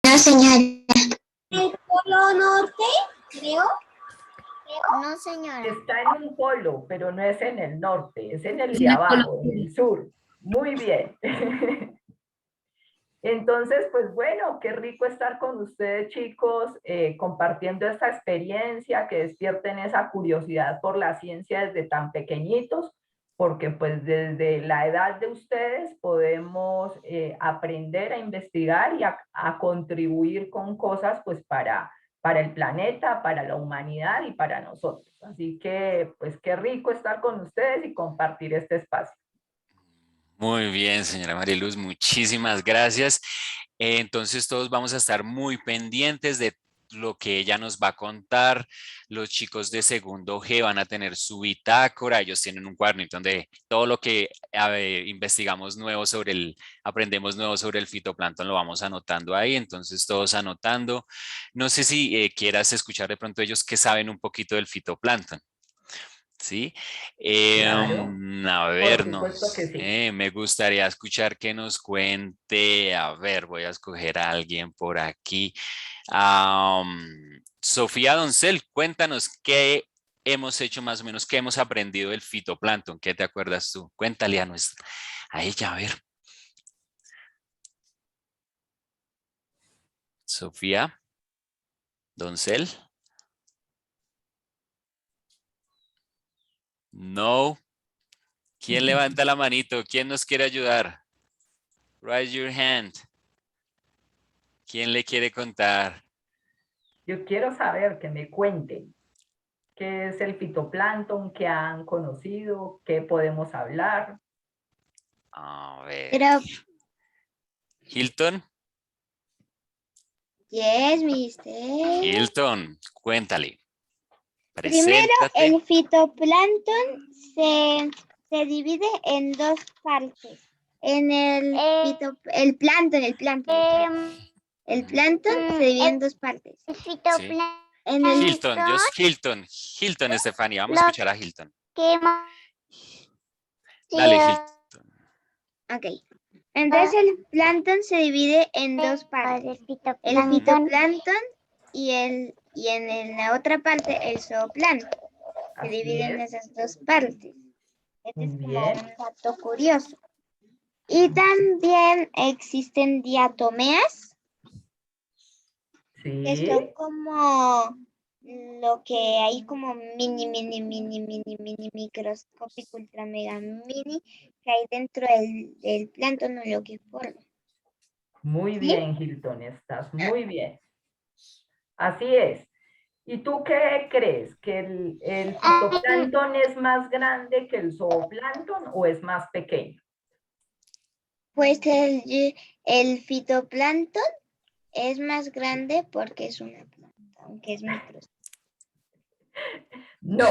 No, señora. ¿El polo norte, creo? No, señora. Está en un polo, pero no es en el norte, es en el de En el polo abajo, en el sur. Muy bien. Entonces, pues bueno, qué rico estar con ustedes, chicos, compartiendo esta experiencia, que despierten esa curiosidad por la ciencia desde tan pequeñitos, porque pues desde la edad de ustedes podemos aprender a investigar y a contribuir con cosas pues para el planeta, para la humanidad y para nosotros. Así que pues qué rico estar con ustedes y compartir este espacio. Muy bien, señora Mariluz, muchísimas gracias. Entonces todos vamos a estar muy pendientes de lo que ella nos va a contar. Los chicos de segundo G van a tener su bitácora, ellos tienen un cuadernito donde todo lo que investigamos nuevo aprendemos nuevo sobre el fitoplancton lo vamos anotando ahí, entonces todos anotando. No sé si quieras escuchar de pronto ellos que saben un poquito del fitoplancton. ¿Sí? Claro, A por ver, no supuesto que sí. sé, me gustaría escuchar que nos cuente, a ver, voy a escoger a alguien por aquí. Sofía Doncel, cuéntanos qué hemos hecho más o menos, qué hemos aprendido del fitoplancton, ¿qué te acuerdas tú? Cuéntale a ella, a ver. Sofía Doncel. No. ¿Quién levanta la manito? ¿Quién nos quiere ayudar? Raise your hand. ¿Quién le quiere contar? Yo quiero saber, que me cuenten qué es el fitoplancton, qué han conocido, qué podemos hablar. A ver. Pero, Hilton. yes, mister. Hilton, cuéntale. Primero, Preséntate. el fitoplancton se divide en dos partes. En el plancton. El plancton se divide en dos partes. Sí. En el Hilton, Hilton, Estefanía. Vamos a escuchar a Hilton. Dale, Hilton. Ok. Entonces el plancton se divide en dos partes. El fitoplancton y en la otra parte el zooplancton. Se Así divide en es. esas dos partes. Este es Muy como bien. un dato curioso. Y también existen diatomeas, que Sí. son como lo que hay como mini, microscópico, ultra mega mini, que hay dentro del plancton o lo que forma. Muy ¿Sí? bien, Hilton, estás muy bien. Así es. ¿Y tú qué crees? ¿Que el fitoplancton es más grande que el zooplancton o es más pequeño? Pues el fitoplancton es más grande porque es una planta, aunque es microscópico. No,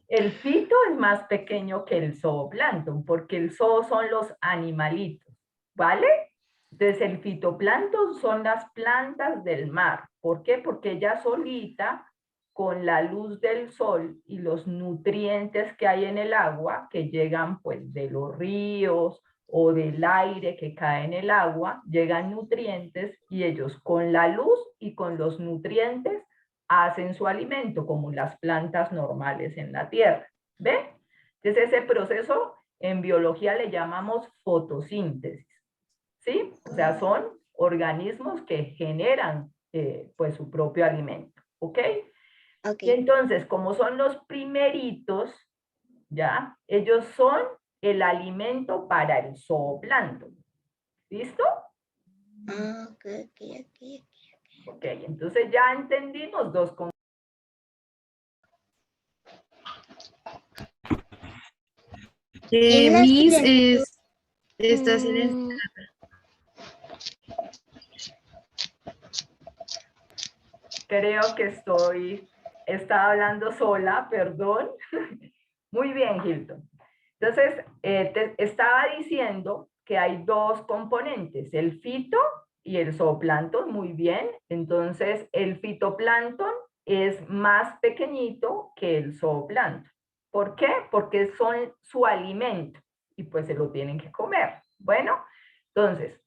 el fito es más pequeño que el zooplancton, porque el zoo son los animalitos, ¿vale? Entonces el fitoplancton son las plantas del mar. ¿Por qué? Porque ella solita, con la luz del sol y los nutrientes que hay en el agua, que llegan pues de los ríos o del aire que cae en el agua, llegan nutrientes y ellos con la luz y con los nutrientes hacen su alimento, como las plantas normales en la tierra. ¿Ve? Entonces ese proceso en biología le llamamos fotosíntesis. ¿Sí? O sea, son organismos que generan pues su propio alimento. ¿Ok? Y entonces, como son los primeritos, ¿ya? Ellos son el alimento para el zooplancton. ¿Listo? Ok, entonces ya entendimos dos conceptos. Miss, estás en el... Creo que estaba hablando sola, perdón. Muy bien, Hilton. Entonces, te estaba diciendo que hay dos componentes, el fito y el zooplancton, muy bien. Entonces, el fitoplancton es más pequeñito que el zooplancton. ¿Por qué? Porque son su alimento y pues se lo tienen que comer. Bueno, entonces,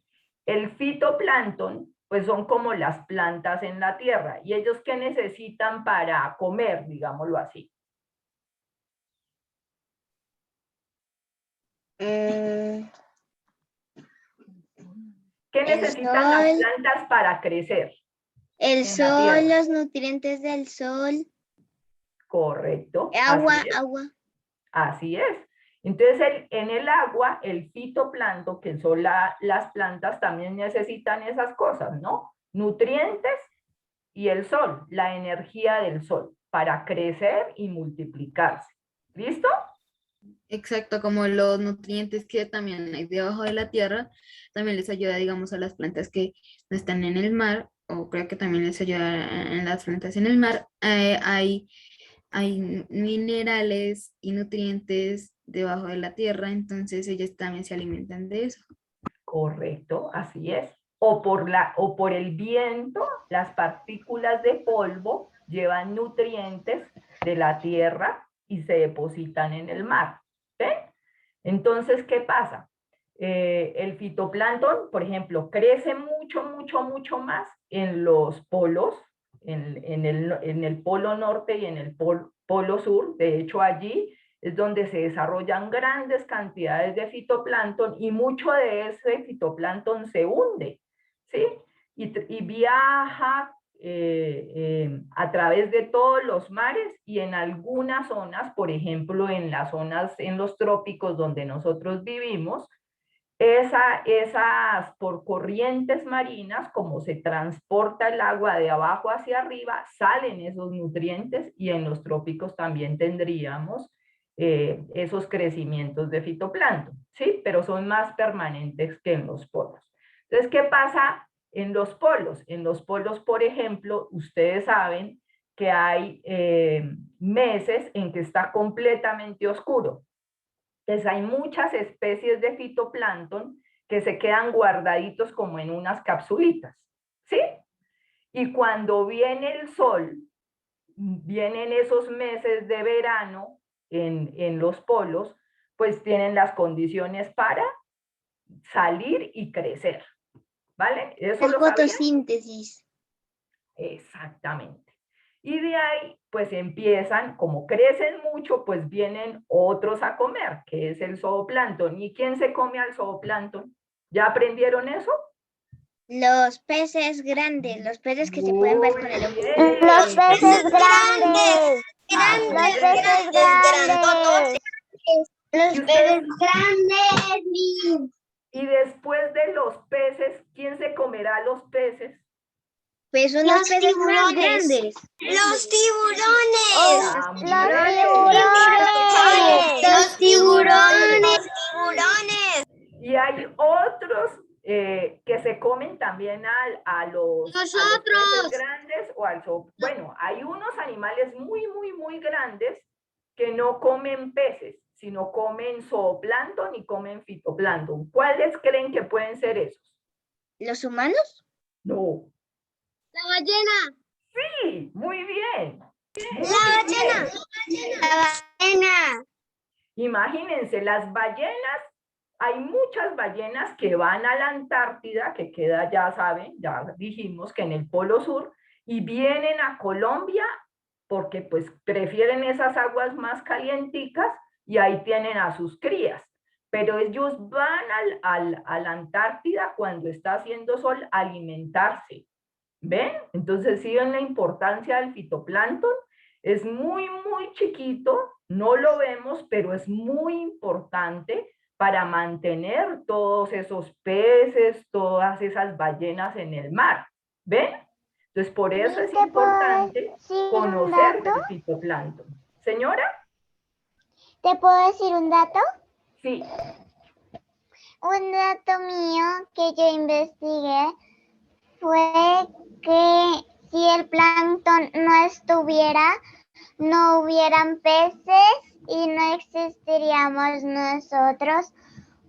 el fitoplancton pues son como las plantas en la tierra. ¿Y ellos qué necesitan para comer, digámoslo así? ¿Qué necesitan las sol. plantas para crecer? El En la sol, tierra. los nutrientes del sol, Correcto. agua, Así es. agua. Así es. Entonces, en el agua, el fitoplancton, que son las plantas, también necesitan esas cosas, ¿no? Nutrientes y el sol, la energía del sol, para crecer y multiplicarse. ¿Listo? Exacto, como los nutrientes que también hay debajo de la tierra, también les ayuda, digamos, a las plantas que no están en el mar, o creo que también les ayuda en las plantas en el mar. Hay minerales y nutrientes debajo de la tierra, entonces ellas también se alimentan de eso. Correcto, así es. O por el viento, las partículas de polvo llevan nutrientes de la tierra y se depositan en el mar. ¿Ven? Entonces, ¿qué pasa? El fitoplancton, por ejemplo, crece mucho, mucho, mucho más en los polos, en el polo norte y en el polo sur. De hecho, allí es donde se desarrollan grandes cantidades de fitoplancton y mucho de ese fitoplancton se hunde, ¿sí? Y viaja a través de todos los mares y en algunas zonas, por ejemplo, en las zonas, en los trópicos donde nosotros vivimos, esas por corrientes marinas, como se transporta el agua de abajo hacia arriba, salen esos nutrientes y en los trópicos también tendríamos esos crecimientos de fitoplancton, ¿sí? Pero son más permanentes que en los polos. Entonces, ¿qué pasa en los polos? En los polos, por ejemplo, ustedes saben que hay meses en que está completamente oscuro. Entonces hay muchas especies de fitoplancton que se quedan guardaditos como en unas capsulitas, ¿sí? Y cuando viene el sol, vienen esos meses de verano en los polos, pues tienen las condiciones para salir y crecer, ¿vale? ¿Eso La lo sabían? fotosíntesis. Exactamente. Y de ahí, pues empiezan, como crecen mucho, pues vienen otros a comer, que es el zooplancton. ¿Y quién se come al zooplancton? ¿Ya aprendieron eso? Los peces grandes, los peces que se pueden ver con el ojo. Bien. Los peces grandes. Grandes, grandes, grandototes. Los ¿Y peces ustedes? grandes. Y después de los peces, ¿quién se comerá los peces? Pues son los Los peces más tiburones. grandes. Los tiburones. También. Los tiburones. Los tiburones. Y hay otros que se comen también a los peces grandes o al bueno, hay unos animales muy, muy, muy grandes que no comen peces, sino comen zooplancton y comen fitoplancton. ¿Cuáles creen que pueden ser esos? ¿Los humanos? No. La ballena. Sí, muy bien. La ballena. La ballena. Imagínense, las ballenas, hay muchas ballenas que van a la Antártida, que queda, ya saben, ya dijimos que en el Polo Sur, y vienen a Colombia porque pues prefieren esas aguas más calienticas y ahí tienen a sus crías. Pero ellos van a la Antártida cuando está haciendo sol a alimentarse. ¿Ven? Entonces, ¿sí ven la importancia del fitoplancton? Es muy, muy chiquito, no lo vemos, pero es muy importante para mantener todos esos peces, todas esas ballenas en el mar. ¿Ven? Entonces, por eso es importante conocer del fitoplancton. ¿Señora? ¿Te puedo decir un dato? Sí. Un dato mío que yo investigué fue que si el plancton no estuviera, no hubieran peces y no existiríamos nosotros,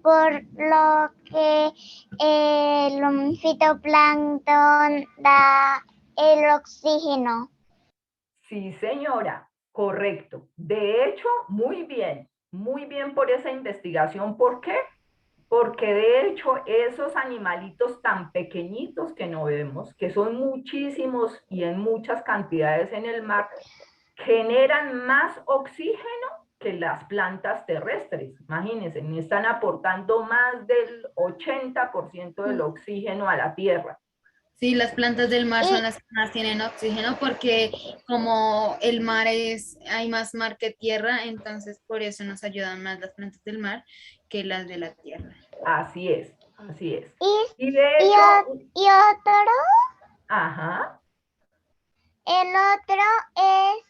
por lo que el fitoplancton da el oxígeno. Sí, señora, correcto. De hecho, muy bien por esa investigación. ¿Por qué? porque de hecho esos animalitos tan pequeñitos que no vemos, que son muchísimos y en muchas cantidades en el mar, generan más oxígeno que las plantas terrestres. Imagínense, están aportando más del 80% del oxígeno a la tierra. Sí, las plantas del mar son las que más tienen oxígeno porque como el mar hay más mar que tierra, entonces por eso nos ayudan más las plantas del mar que las de la tierra. Así es, así es. Y, Y de hecho, y otro, ajá, el otro es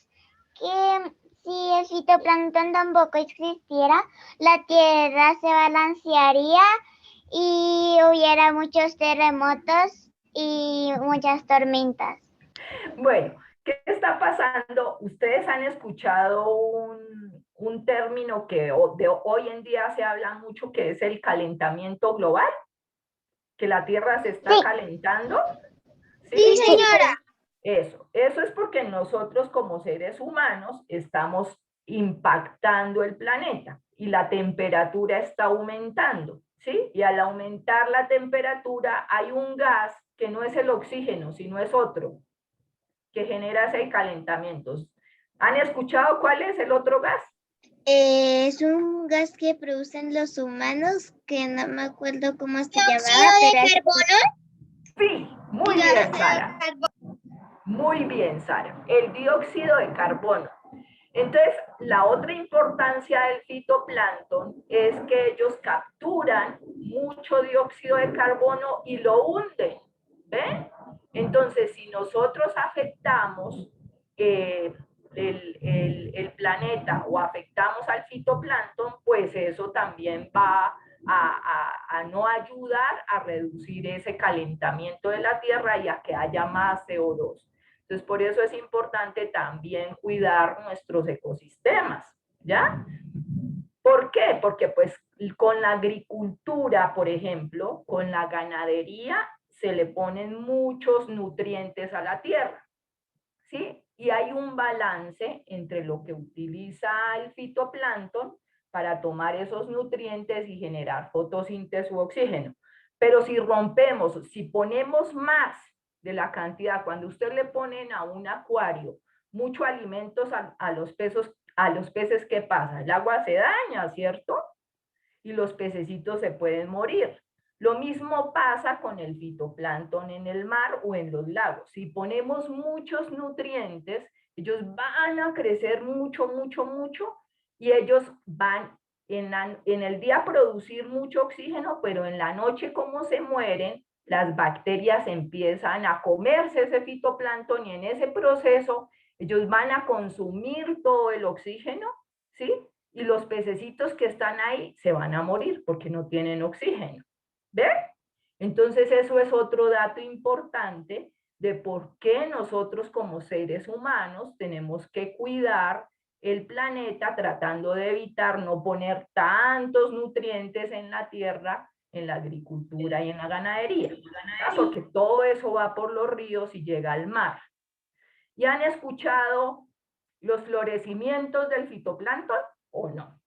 que si el fitoplancton tampoco existiera, la Tierra se balancearía y hubiera muchos terremotos y muchas tormentas. bueno, ¿qué está pasando? Ustedes han escuchado un término que de hoy en día se habla mucho, que es el calentamiento global, que la Tierra se está calentando. Sí, señora. Eso es porque nosotros como seres humanos estamos impactando el planeta y la temperatura está aumentando, ¿sí? Y al aumentar la temperatura hay un gas que no es el oxígeno, sino es otro, que genera ese calentamiento. ¿Han escuchado cuál es el otro gas? Es un gas que producen los humanos, que no me acuerdo cómo se llamaba. ¿Dióxido de pero carbono? Sí, muy bien, Sara. Muy bien, Sara. El dióxido de carbono. Entonces, la otra importancia del fitoplancton es que ellos capturan mucho dióxido de carbono y lo hunden. ¿Ven? Entonces, si nosotros afectamos el planeta o afectamos al fitoplancton, pues eso también va a no ayudar a reducir ese calentamiento de la Tierra y a que haya más CO2. Entonces, por eso es importante también cuidar nuestros ecosistemas, ¿ya? ¿Por qué? Porque pues con la agricultura, por ejemplo, con la ganadería, se le ponen muchos nutrientes a la tierra, ¿sí? Y hay un balance entre lo que utiliza el fitoplancton para tomar esos nutrientes y generar fotosíntesis u oxígeno. Pero si rompemos, si ponemos más de la cantidad, cuando usted le ponen a un acuario mucho alimentos a los peces, ¿qué pasa? El agua se daña, ¿cierto? Y los pececitos se pueden morir. Lo mismo pasa con el fitoplancton en el mar o en los lagos. Si ponemos muchos nutrientes, ellos van a crecer mucho, mucho, mucho y ellos van en el día a producir mucho oxígeno, pero en la noche como se mueren, las bacterias empiezan a comerse ese fitoplancton y en ese proceso ellos van a consumir todo el oxígeno, ¿sí? Y los pececitos que están ahí se van a morir porque no tienen oxígeno. ¿Ven? Entonces eso es otro dato importante de por qué nosotros como seres humanos tenemos que cuidar el planeta tratando de evitar no poner tantos nutrientes en la tierra, en la agricultura y en la ganadería, porque todo eso va por los ríos y llega al mar. ¿Y han escuchado los florecimientos del fitoplancton o no?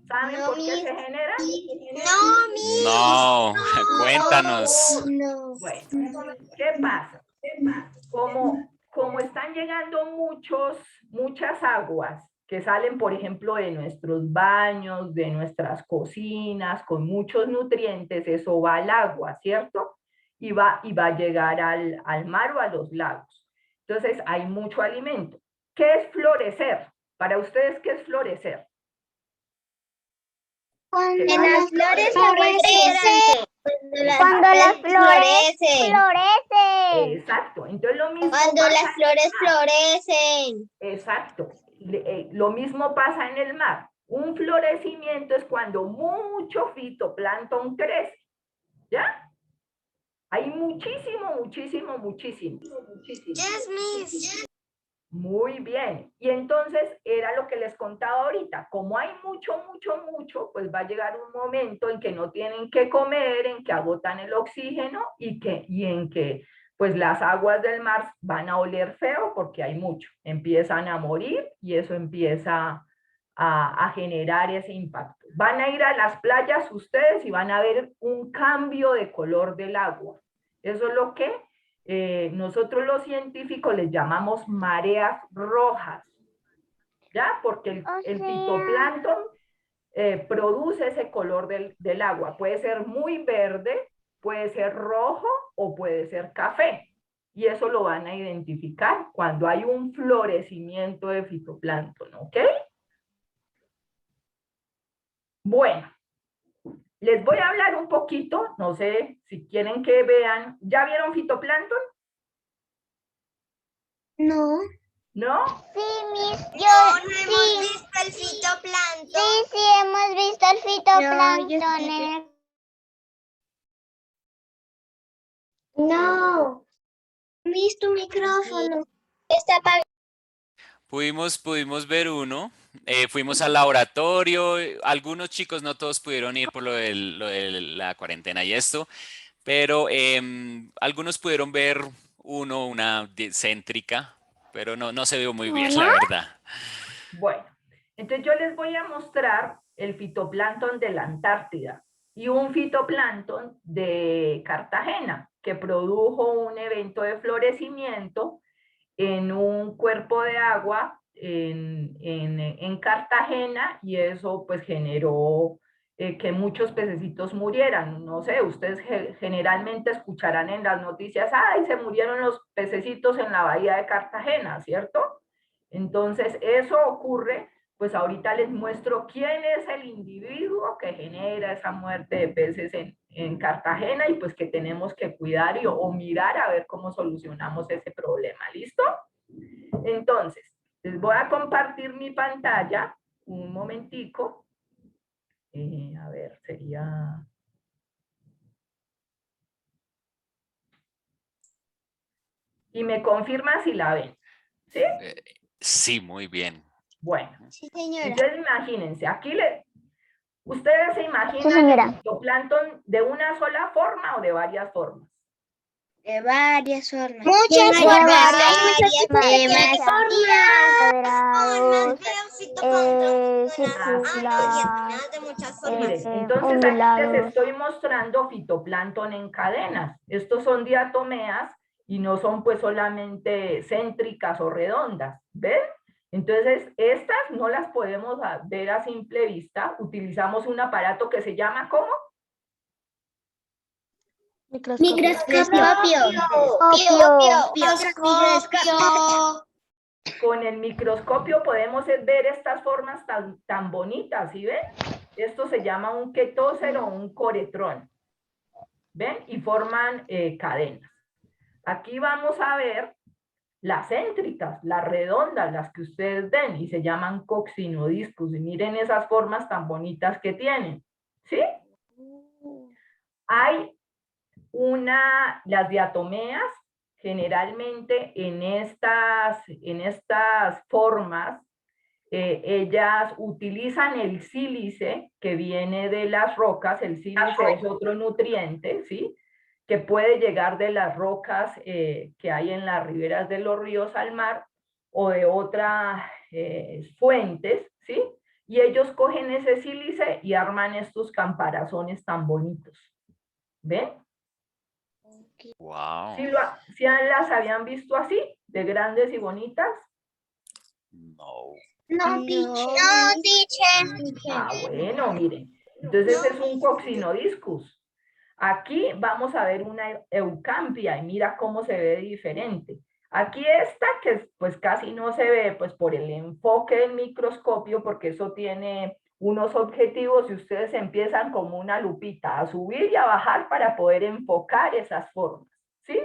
¿Saben por qué se generan? No, cuéntanos. no. Bueno, ¿qué pasa? Como están llegando muchas aguas que salen, por ejemplo, de nuestros baños, de nuestras cocinas, con muchos nutrientes, eso va al agua, ¿cierto? Y va a llegar al mar o a los lagos. Entonces, hay mucho alimento. ¿Qué es florecer? Para ustedes, ¿qué es florecer? Cuando las flores florecen. Cuando las flores florecen. Exacto. Entonces, lo mismo Cuando pasa las flores florecen. Exacto. Lo mismo pasa en el mar. Un florecimiento es cuando mucho fitoplancton crece. ¿Ya? Hay muchísimo, muchísimo, muchísimo. Yes, miss. Muy bien. Y entonces era lo que les contaba ahorita. Como hay mucho, mucho, mucho, pues va a llegar un momento en que no tienen que comer, en que agotan el oxígeno y en que pues las aguas del mar van a oler feo porque hay mucho. Empiezan a morir y eso empieza a generar ese impacto. Van a ir a las playas ustedes y van a ver un cambio de color del agua. Eso es lo que nosotros los científicos les llamamos mareas rojas, ¿ya? Porque el fitoplancton produce ese color del agua. Puede ser muy verde, puede ser rojo o puede ser café. Y eso lo van a identificar cuando hay un florecimiento de fitoplancton, ¿ok? Bueno, les voy a hablar un poquito, no sé si quieren que vean. ¿Ya vieron fitoplancton? No. ¿No? Sí, Miss, No, no hemos visto el fitoplancton. Sí, hemos visto el fitoplancton. No. Miss, tu micrófono. Está apagado. Pudimos ver uno, fuimos al laboratorio, algunos chicos, no todos pudieron ir por lo de la cuarentena y esto, pero algunos pudieron ver uno, una céntrica, pero no se vio muy bien, la verdad. Bueno, entonces yo les voy a mostrar el fitoplancton de la Antártida y un fitoplancton de Cartagena, que produjo un evento de florecimiento en un cuerpo de agua en Cartagena, y eso pues generó que muchos pececitos murieran. No sé, ustedes generalmente escucharán en las noticias, ¡ay, se murieron los pececitos en la bahía de Cartagena!, ¿cierto? Entonces eso ocurre, pues ahorita les muestro quién es el individuo que genera esa muerte de peces en Cartagena, y pues que tenemos que cuidar o mirar a ver cómo solucionamos ese problema. ¿Listo? Entonces, les voy a compartir mi pantalla un momentico. A ver, sería... Y me confirma si la ven. ¿Sí? Sí, muy bien. Bueno, Sí, señora. entonces imagínense, aquí ustedes se imaginan Sí, señora. el fitoplancton de una sola forma o de varias formas. De varias formas. Muchas De formas. varias Cuadrados, circular, de muchas formas. Miren, entonces aquí les estoy mostrando fitoplancton en cadenas. Estos son diatomeas y no son pues solamente céntricas o redondas, ¿ven? Entonces estas no las podemos ver a simple vista. Utilizamos un aparato que se llama, ¿cómo? Microscopio. Con el microscopio podemos ver estas formas tan bonitas, ¿sí ven? Esto se llama un quetócero o un coretrón. ¿Ven? Y forman cadenas. Aquí vamos a ver las céntricas, las redondas, las que ustedes ven, y se llaman coccinodiscus. Y miren esas formas tan bonitas que tienen. ¿Sí? Hay las diatomeas, generalmente en estas formas, ellas utilizan el sílice que viene de las rocas. El sílice es otro nutriente, ¿sí?, que puede llegar de las rocas que hay en las riberas de los ríos al mar o de otras fuentes, ¿sí? Y ellos cogen ese sílice y arman estos camparazones tan bonitos. ¿Ven? Wow. ¿Sí las habían visto así, de grandes y bonitas? No. No, teacher. Ah, bueno, miren. Entonces es un coccinodiscus. Aquí vamos a ver una eucampia y mira cómo se ve diferente. Aquí esta, que pues casi no se ve pues por el enfoque del microscopio, porque eso tiene unos objetivos y ustedes empiezan como una lupita a subir y a bajar para poder enfocar esas formas, ¿sí?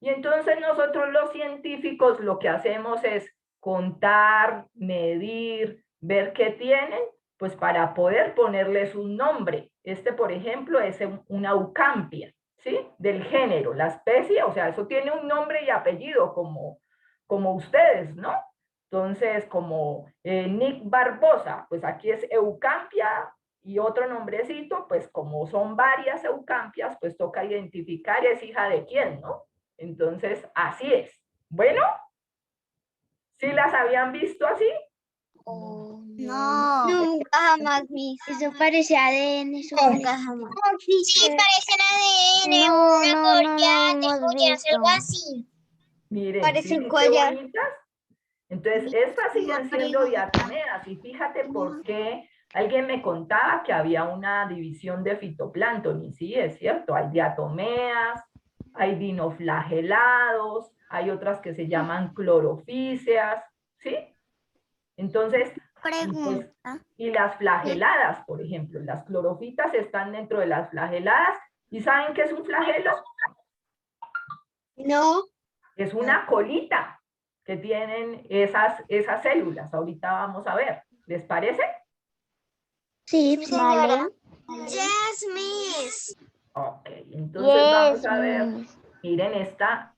Y entonces nosotros los científicos lo que hacemos es contar, medir, ver qué tienen, pues para poder ponerles un nombre. Este, por ejemplo, es una eucampia, ¿sí? Del género, la especie, o sea, eso tiene un nombre y apellido como ustedes, ¿no? Entonces, como Nick Barbosa, pues aquí es eucampia y otro nombrecito, pues como son varias eucampias, pues toca identificar es hija de quién, ¿no? Entonces, así es. Bueno, ¿sí las habían visto así? No. Nunca jamás, Miss. Eso parece ADN. Eso Nunca parece- jamás. Sí, parecen ADN, una collar, joyas, algo así. Miren, Parece ¿sí? un Qué collar. bonitas. Entonces, estas siguen siendo diatomeas. Y fíjate por qué alguien me contaba que había una división de fitoplancton. Y sí, es cierto, hay diatomeas, hay dinoflagelados, hay otras que se llaman clorofíceas, ¿sí? Entonces, y, pues, Pregunta. y las flageladas, por ejemplo, las clorofitas están dentro de las flageladas. ¿Y saben qué es un flagelo? No. Es una colita que tienen esas células. Ahorita vamos a ver. ¿Les parece? Sí, Señora. vale. Yes, Miss. Ok, entonces vamos a ver. Miss. Miren esta.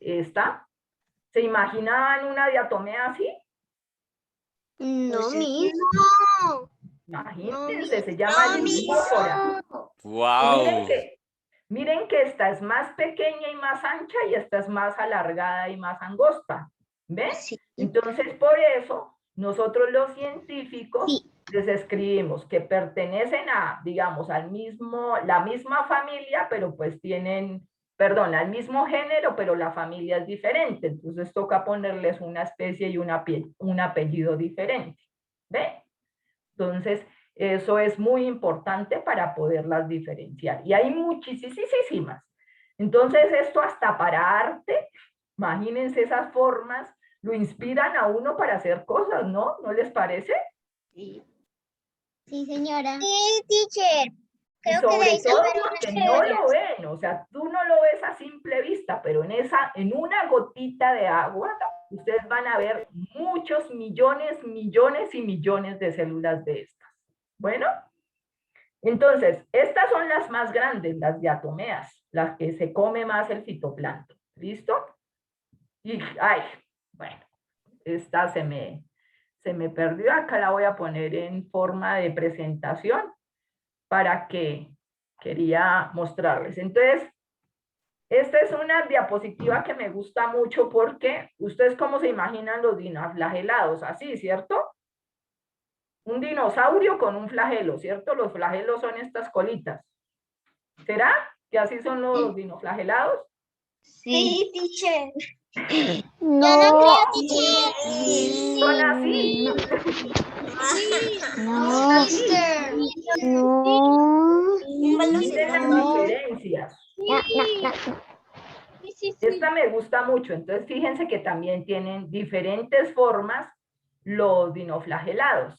¿Se imaginaban una diatomea así? No, Miss. No. Imagínense, se llama limífora. Y Wow. miren que esta es más pequeña y más ancha y esta es más alargada y más angosta. ¿Ven? Sí. Entonces, por eso, nosotros los científicos Sí. les escribimos que pertenecen a, digamos, la misma familia, pero pues tienen, perdón, al mismo género, pero la familia es diferente. Entonces toca ponerles una especie y un apellido diferente. ¿Ven? Entonces, eso es muy importante para poderlas diferenciar. Y hay muchísimas. Entonces, esto hasta para arte, imagínense esas formas, lo inspiran a uno para hacer cosas, ¿no? ¿No les parece? Sí. Sí, señora. Sí, teacher. Y Creo que de sobre ahí todo sacaron porque unas no joyas. lo ven, o sea, tú no lo ves a simple vista, pero en una gotita de agua, ustedes van a ver muchos millones y millones de células de estas. Bueno, entonces, estas son las más grandes, las diatomeas, las que se come más el fitoplancton. ¿Listo? Y, ay, bueno, esta se me perdió. Acá la voy a poner en forma de presentación para que quería mostrarles. Entonces, esta es una diapositiva que me gusta mucho porque ustedes cómo se imaginan los dinoflagelados, así, ¿cierto? Un dinosaurio con un flagelo, ¿cierto? Los flagelos son estas colitas. ¿Será que así son los dinoflagelados? Sí. teacher. No. Yo no creo, teacher. Son así. No. Mister. No. Miren las diferencias. No. Esta me gusta mucho. Entonces, fíjense que también tienen diferentes formas los dinoflagelados.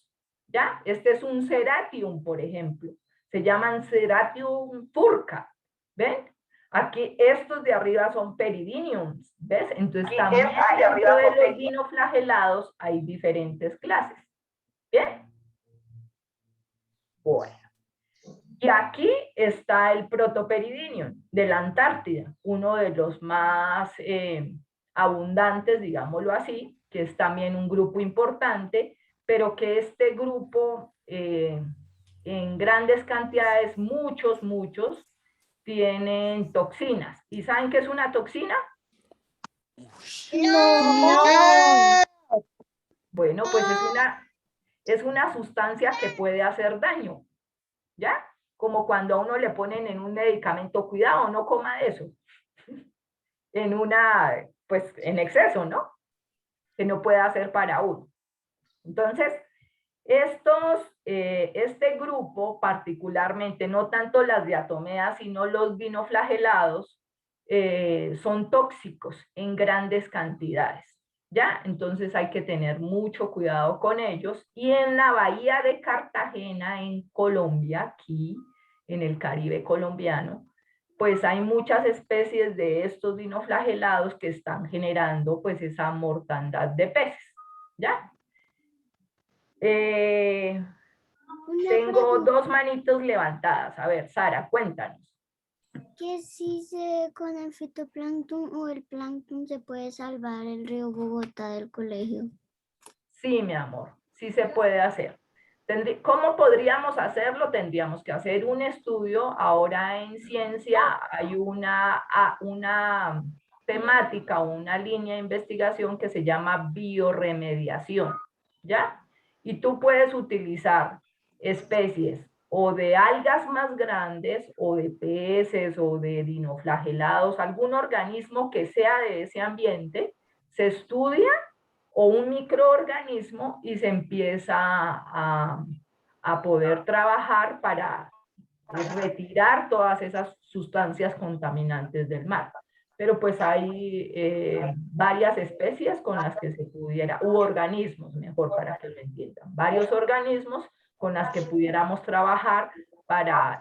¿Ya? Este es un Ceratium, por ejemplo. Se llaman Ceratium furca. ¿Ven? Aquí estos de arriba son Peridiniums. ¿Ves? Entonces, también dentro de los dinoflagelados hay diferentes clases. ¿Bien? Bueno. Y aquí está el Protoperidinium de la Antártida, uno de los más abundantes, digámoslo así, que es también un grupo importante, pero que este grupo en grandes cantidades, muchos, tienen toxinas. ¿Y saben qué es una toxina? No. Bueno, pues es una sustancia que puede hacer daño, ¿ya? Como cuando a uno le ponen en un medicamento, cuidado, no coma eso. Pues en exceso, ¿no? Que no puede hacer para uno. Entonces, este grupo particularmente, no tanto las diatomeas, sino los dinoflagelados, son tóxicos en grandes cantidades. ¿Ya? Entonces hay que tener mucho cuidado con ellos. Y en la bahía de Cartagena, en Colombia, aquí en el Caribe colombiano, pues hay muchas especies de estos dinoflagelados que están generando pues esa mortandad de peces. ¿Ya? Tengo dos manitos levantadas. A ver, Sara, cuéntanos. Que si con el fitoplancton o el plancton se puede salvar el río Bogotá del colegio. Sí, mi amor, sí se puede hacer. ¿Cómo podríamos hacerlo? Tendríamos que hacer un estudio. Ahora en ciencia hay una temática, una línea de investigación que se llama bioremediación, ¿ya? y tú puedes utilizar especies o de algas más grandes, o de peces, o de dinoflagelados, algún organismo que sea de ese ambiente, se estudia, o un microorganismo, y se empieza a poder trabajar para retirar todas esas sustancias contaminantes del mar. Pero pues hay varias especies con las que se pudiera, u organismos, mejor para que lo entiendan, varios organismos con las que pudiéramos trabajar para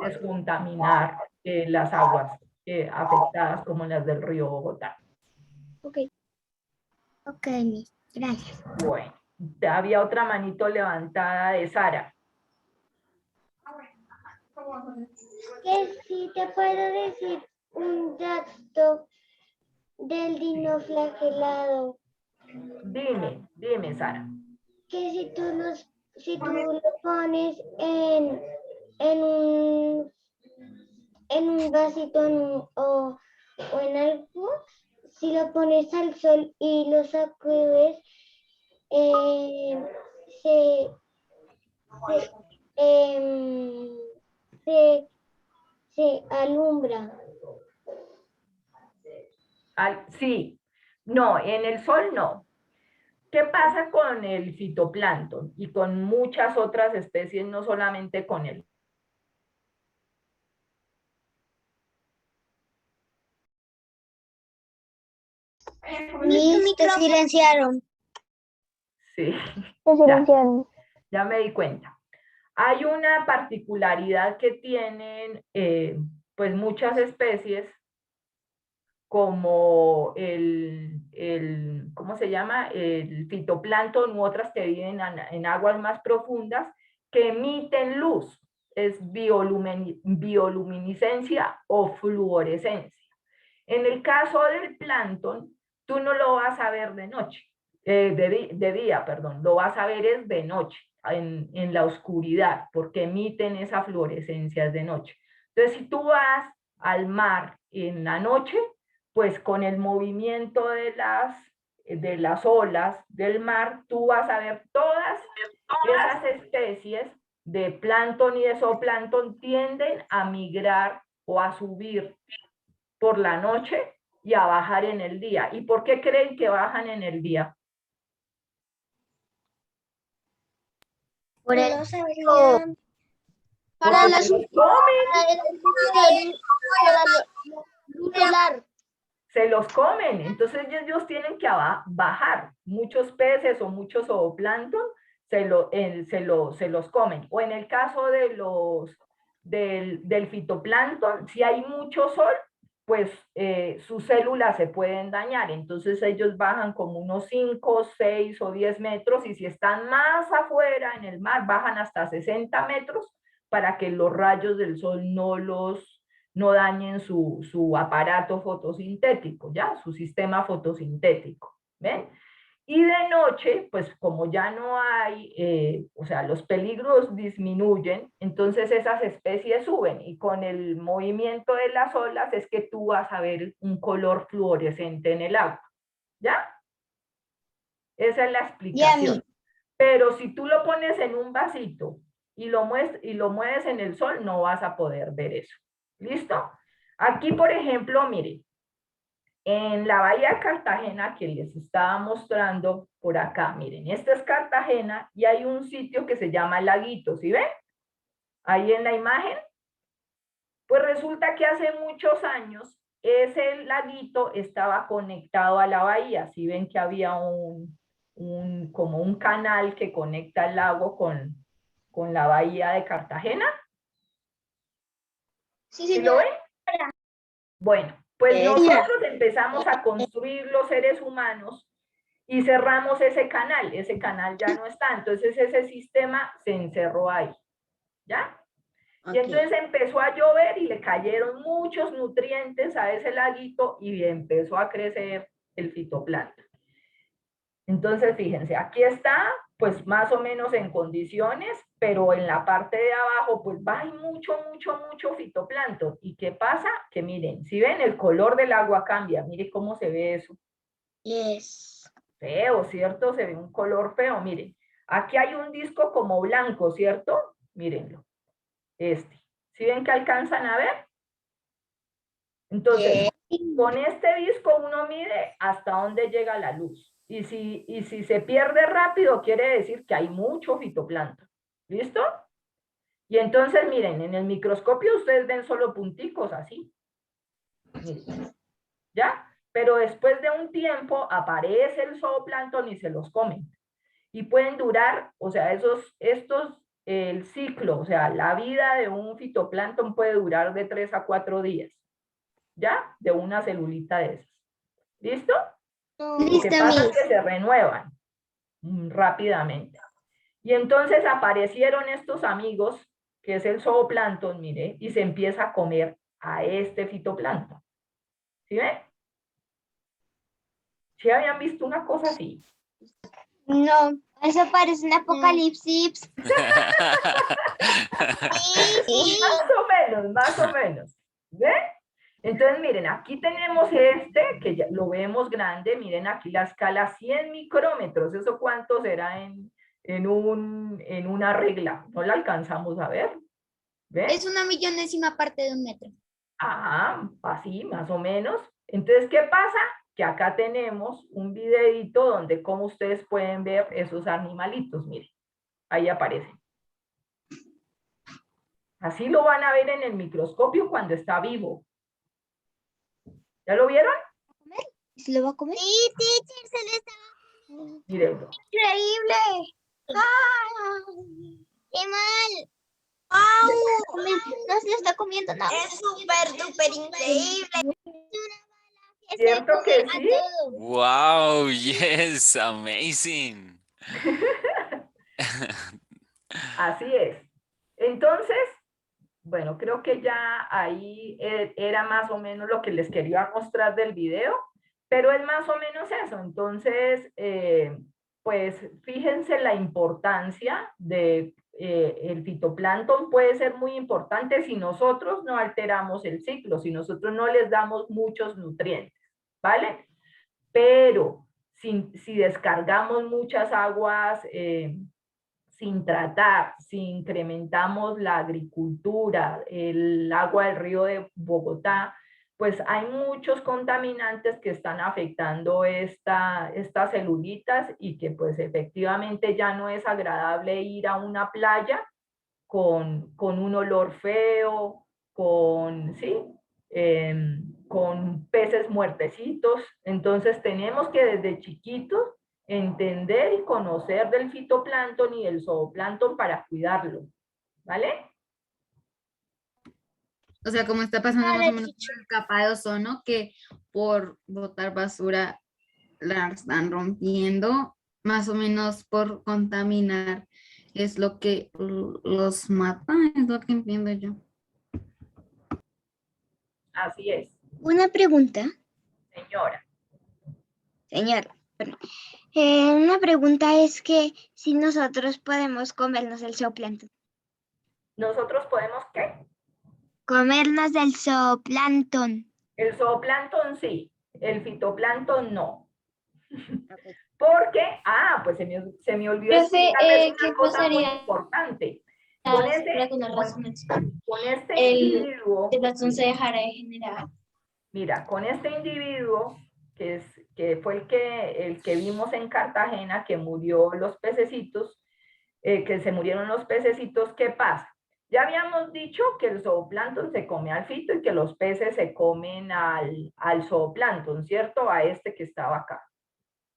descontaminar las aguas afectadas como las del río Bogotá. Ok, Miss, gracias. Bueno, había otra manito levantada de Sara. Que si te puedo decir un dato del dinoflagelado, Dime, Sara. que si tú lo pones en un vasito o en algo, si lo pones al sol y lo sacudes, se alumbra. Sí, no, en el sol no. ¿Qué pasa con el fitoplancton y con muchas otras especies, no solamente con el? Miss, te silenciaron. Sí, Se silenciaron. ya me di cuenta. Hay una particularidad que tienen pues muchas especies, como ¿cómo se llama? El fitoplancton u otras que viven en aguas más profundas, que emiten luz. Es bioluminiscencia o fluorescencia. En el caso del plancton, tú no lo vas a ver de noche, de día, perdón, lo vas a ver es de noche, en la oscuridad, porque emiten esa fluorescencia de noche. Entonces, si tú vas al mar en la noche, pues con el movimiento de las olas del mar, tú vas a ver todas esas especies de plancton y de zooplancton tienden a migrar o a subir por la noche y a bajar en el día. ¿Y por qué creen que bajan en el día? Por el Porque se los comen. Se los comen, entonces ellos tienen que bajar. Muchos peces o muchos zooplancton se los comen. O en el caso de del fitoplancton, si hay mucho sol, pues sus células se pueden dañar. Entonces ellos bajan como unos 5, 6 o 10 metros, y si están más afuera en el mar, bajan hasta 60 metros para que los rayos del sol no dañen su aparato fotosintético, ¿ya? Su sistema fotosintético, ¿ven? Y de noche, pues como ya no hay, o sea, los peligros disminuyen, entonces esas especies suben, y con el movimiento de las olas es que tú vas a ver un color fluorescente en el agua, ¿ya? Esa es la explicación. Pero si tú lo pones en un vasito y lo mueves en el sol, no vas a poder ver eso. ¿Listo? Aquí, por ejemplo, miren, en la bahía de Cartagena, que les estaba mostrando por acá, miren, esta es Cartagena y hay un sitio que se llama Laguito, ¿sí ven? Ahí en la imagen. Pues resulta que hace muchos años ese laguito estaba conectado a la bahía. ¿Sí ven que había como un canal que conecta el lago con la bahía de Cartagena? ¿Sí lo ven? Bueno, pues nosotros empezamos a construir los seres humanos y cerramos ese canal ya no está, entonces ese sistema se encerró ahí, ¿ya? Y entonces empezó a llover y le cayeron muchos nutrientes a ese laguito y empezó a crecer el fitoplancton. Entonces, fíjense, aquí está, pues más o menos en condiciones, pero en la parte de abajo, pues va mucho fitoplancton. ¿Y qué pasa? Que miren, si ven, el color del agua cambia, miren cómo se ve eso. Yes. Feo, ¿cierto? Se ve un color feo, miren. Aquí hay un disco como blanco, ¿cierto? Mírenlo. Este. ¿Sí ven que alcanzan a ver? Entonces, con este disco uno mide hasta dónde llega la luz. Y si se pierde rápido, quiere decir que hay mucho fitoplancton. ¿Listo? Y entonces, miren, en el microscopio ustedes ven solo punticos así. Miren. ¿Ya? Pero después de un tiempo aparece el zooplancton y se los comen. Y pueden durar, o sea, el ciclo, o sea, la vida de un fitoplancton puede durar de 3 a 4 días. ¿Ya? De una celulita de esas. ¿Listo? Lo que pasa es que se renuevan rápidamente. Y entonces aparecieron estos amigos, que es el zooplancton, mire, y se empieza a comer a este fitoplancton. ¿Sí ven? ¿Sí habían visto una cosa así? No, eso parece un apocalipsis. Más o menos. ¿Ven? Entonces, miren, aquí tenemos que ya lo vemos grande. Miren aquí la escala 100 micrómetros. ¿Eso cuánto será en una regla? No la alcanzamos a ver. ¿Ven? Es 1/1000.000 parte de un metro. Ah, así, más o menos. Entonces, ¿qué pasa? Que acá tenemos un videito donde, como ustedes pueden ver, esos animalitos, miren, ahí aparecen. Así lo van a ver en el microscopio cuando está vivo. ¿Ya lo vieron? ¿Se lo va a comer? Sí, teacher, se le está... Mírenlo. Increíble. ¡Qué mal! No se lo está comiendo nada. Es súper, duper increíble. ¿Cierto que sí? Wow, yes, amazing. Así es. Entonces, bueno, creo que ya ahí era más o menos lo que les quería mostrar del video, pero es más o menos eso. Entonces, pues fíjense la importancia de el fitoplancton puede ser muy importante si nosotros no alteramos el ciclo, si nosotros no les damos muchos nutrientes, ¿vale? Pero si descargamos muchas aguas sin tratar, si incrementamos la agricultura, el agua del río de Bogotá, pues hay muchos contaminantes que están afectando estas celulitas y que pues efectivamente ya no es agradable ir a una playa con un olor feo, con peces muertecitos. Entonces tenemos que desde chiquitos entender y conocer del fitoplancton y del zooplancton para cuidarlo, ¿vale? O sea, como está pasando más o menos con la capa de ozono, que por botar basura la están rompiendo, más o menos por contaminar, es lo que los mata, es lo que entiendo yo. Así es, Una pregunta, señora. señora. Bueno, una pregunta es que si nosotros podemos comernos el zooplancton. ¿Nosotros podemos qué? Comernos del zooplancton. El zooplancton sí, el fitoplancton no. Porque, pues se me olvidó explicarles una cosa muy importante. Con este individuo, mira, con este individuo, que fue el que vimos en Cartagena, que murió los pececitos, que se murieron los pececitos, ¿qué pasa? Ya habíamos dicho que el zooplancton se come al fito y que los peces se comen al zooplancton, ¿cierto? A este que estaba acá,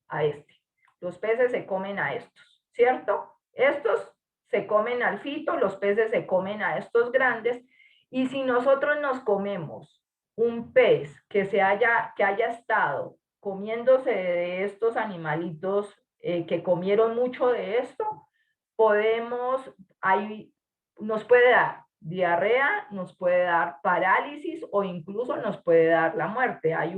a este. Los peces se comen a estos, ¿cierto? Estos se comen al fito, los peces se comen a estos grandes, y si nosotros nos comemos un pez que haya estado comiéndose de estos animalitos que comieron mucho de esto, nos puede dar diarrea, nos puede dar parálisis o incluso nos puede dar la muerte. Hay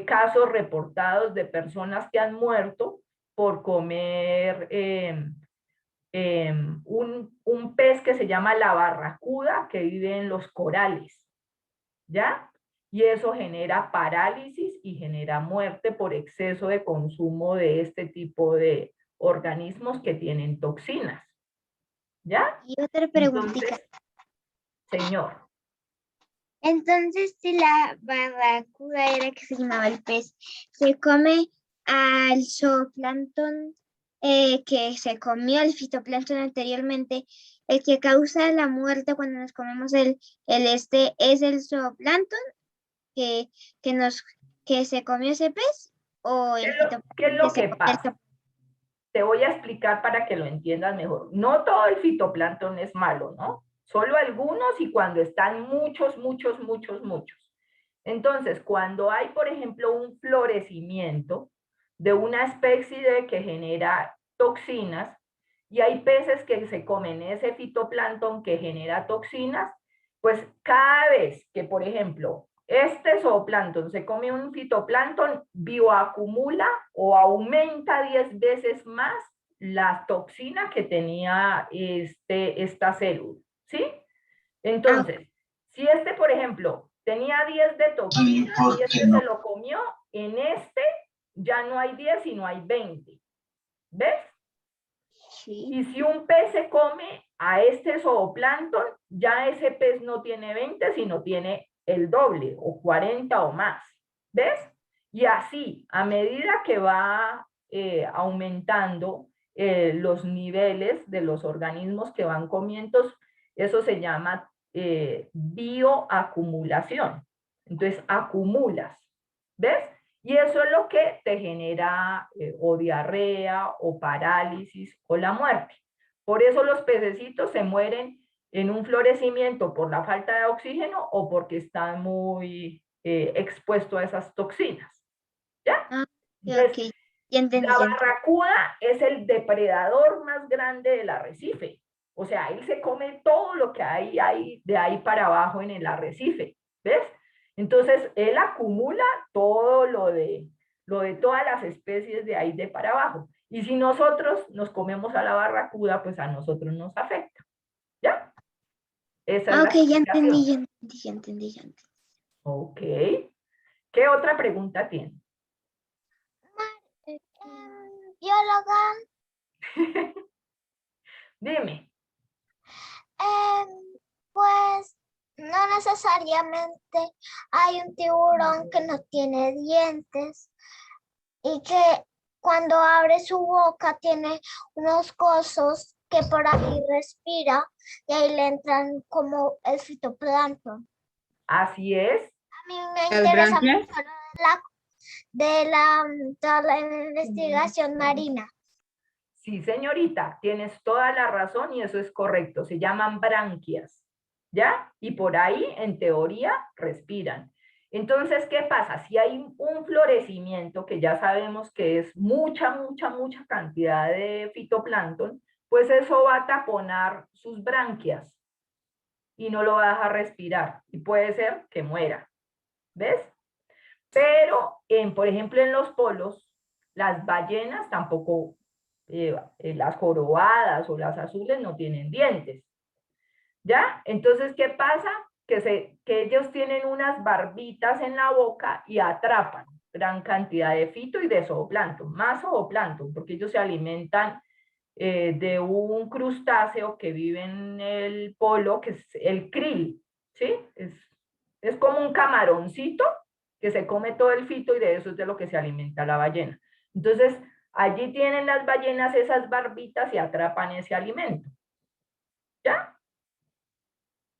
casos reportados de personas que han muerto por comer un pez que se llama la barracuda, que vive en los corales, ¿ya? Y eso genera parálisis y genera muerte por exceso de consumo de este tipo de organismos que tienen toxinas. ¿Ya? Y otra preguntita. Entonces, señor. Entonces, si la barracuda era que se llamaba el pez, se come al zooplancton que se comió el fitoplancton anteriormente, el que causa la muerte cuando nos comemos el es el zooplancton que, que se comió ese pez o el ¿Qué es lo se que comió pasa? Te voy a explicar para que lo entiendas mejor. No todo el fitoplancton es malo, ¿no? Solo algunos y cuando están muchos. Entonces, cuando hay, por ejemplo, un florecimiento de una especie que genera toxinas y hay peces que se comen ese fitoplancton que genera toxinas, pues cada vez que, por ejemplo, este zooplancton se come un fitoplancton, bioacumula o aumenta 10 veces más la toxina que tenía esta célula, ¿sí? Entonces, si este, por ejemplo, tenía 10 de toxina y este se lo comió, en este ya no hay 10, sino hay 20. ¿Ves? Sí. Y si un pez se come a este zooplancton, ya ese pez no tiene 20, sino tiene el doble, o 40 o más. ¿Ves? Y así, a medida que va aumentando los niveles de los organismos que van comiendo, eso se llama bioacumulación. Entonces, acumulas. ¿Ves? Y eso es lo que te genera o diarrea o parálisis o la muerte. Por eso los pececitos se mueren en un florecimiento por la falta de oxígeno o porque están muy expuestos a esas toxinas. ¿Ya? Entonces, Ya entendí, la barracuda es el depredador más grande del arrecife. O sea, él se come todo lo que hay de ahí para abajo en el arrecife. ¿Ves? Entonces, él acumula todo lo de todas las especies de ahí de para abajo. Y si nosotros nos comemos a la barracuda, pues a nosotros nos afecta. ¿Ya? Esa es la ya entendí, explicación. ya entendí. Ok. ¿Qué otra pregunta tiene? Bióloga, Dime. pues no necesariamente hay un tiburón que no tiene dientes y que cuando abre su boca tiene unos cosos que por ahí respira y ahí le entran como el fitoplancton. Así es. A mí me ¿Las interesa branquias? mucho toda la investigación marina. Sí, señorita, tienes toda la razón y eso es correcto. Se llaman branquias, ¿ya? Y por ahí, en teoría, respiran. Entonces, ¿qué pasa? Si hay un florecimiento, que ya sabemos que es mucha cantidad de fitoplancton, pues eso va a taponar sus branquias y no lo va a dejar respirar y puede ser que muera. ¿Ves? Pero, por ejemplo, en los polos, las ballenas tampoco, las jorobadas o las azules no tienen dientes. ¿Ya? Entonces, ¿qué pasa? Que ellos tienen unas barbitas en la boca y atrapan gran cantidad de fito y de zooplancton, más zooplancton, porque ellos se alimentan de un crustáceo que vive en el polo, que es el krill, ¿sí? Es como un camaroncito que se come todo el fito y de eso es de lo que se alimenta la ballena. Entonces, allí tienen las ballenas esas barbitas y atrapan ese alimento. ¿Ya?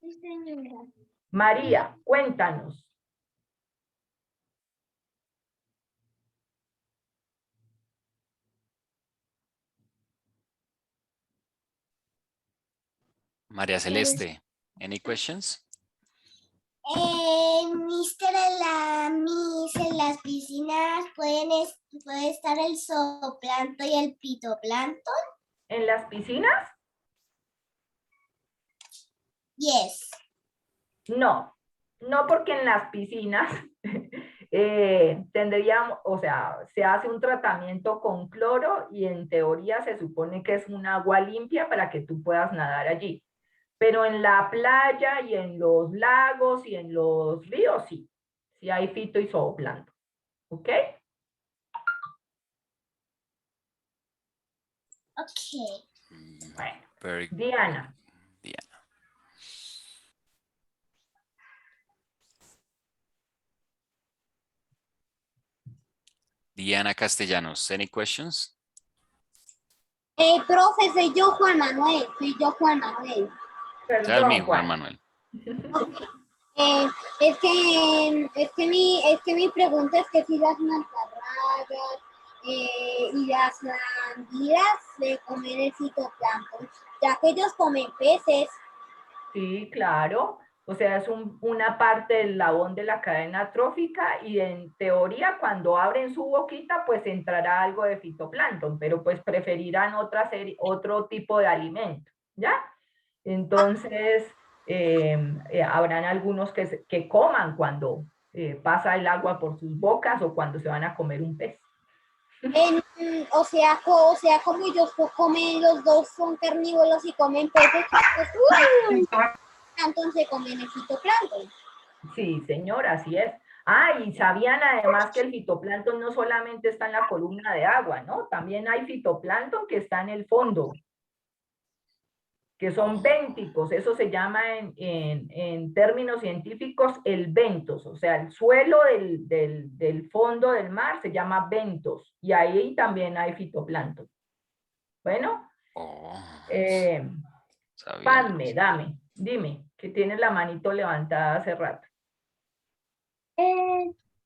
Sí, señora. María, cuéntanos. María Celeste, any questions? Mister, en las piscinas puede estar el zooplancton y el fitoplancton. ¿En las piscinas? Yes. No, no porque en las piscinas tendríamos, o sea, se hace un tratamiento con cloro y en teoría se supone que es un agua limpia para que tú puedas nadar allí. Pero en la playa y en los lagos y en los ríos, sí hay fito y zooplancton. ¿Ok? Ok. Bueno, Very good. Diana. Diana. Diana Castellanos, any questions? Profe, soy yo Juan Manuel. Tell me, Perdón, Juan Juan. Manuel. Mi pregunta es que si las mantarrayas y las landidas se comen el fitoplancton, ya que ellos comen peces. Sí, claro. O sea, es una parte del eslabón de la cadena trófica y en teoría cuando abren su boquita pues entrará algo de fitoplancton, pero pues preferirán otro tipo de alimento, ¿ya? Entonces, habrán algunos que coman cuando pasa el agua por sus bocas o cuando se van a comer un pez. O sea, como ellos comen, los dos son carnívoros y comen peces, pues, entonces comen el fitoplancton. Sí, señor, así es. Ah, y sabían además que el fitoplancton no solamente está en la columna de agua, ¿no? También hay fitoplancton que está en el fondo, que son bénticos. Eso se llama en términos científicos el bentos, o sea, el suelo del fondo del mar se llama bentos, y ahí también hay fitoplancton. Bueno, Oh, sabía. Padme, dime, que tienes la manito levantada hace rato.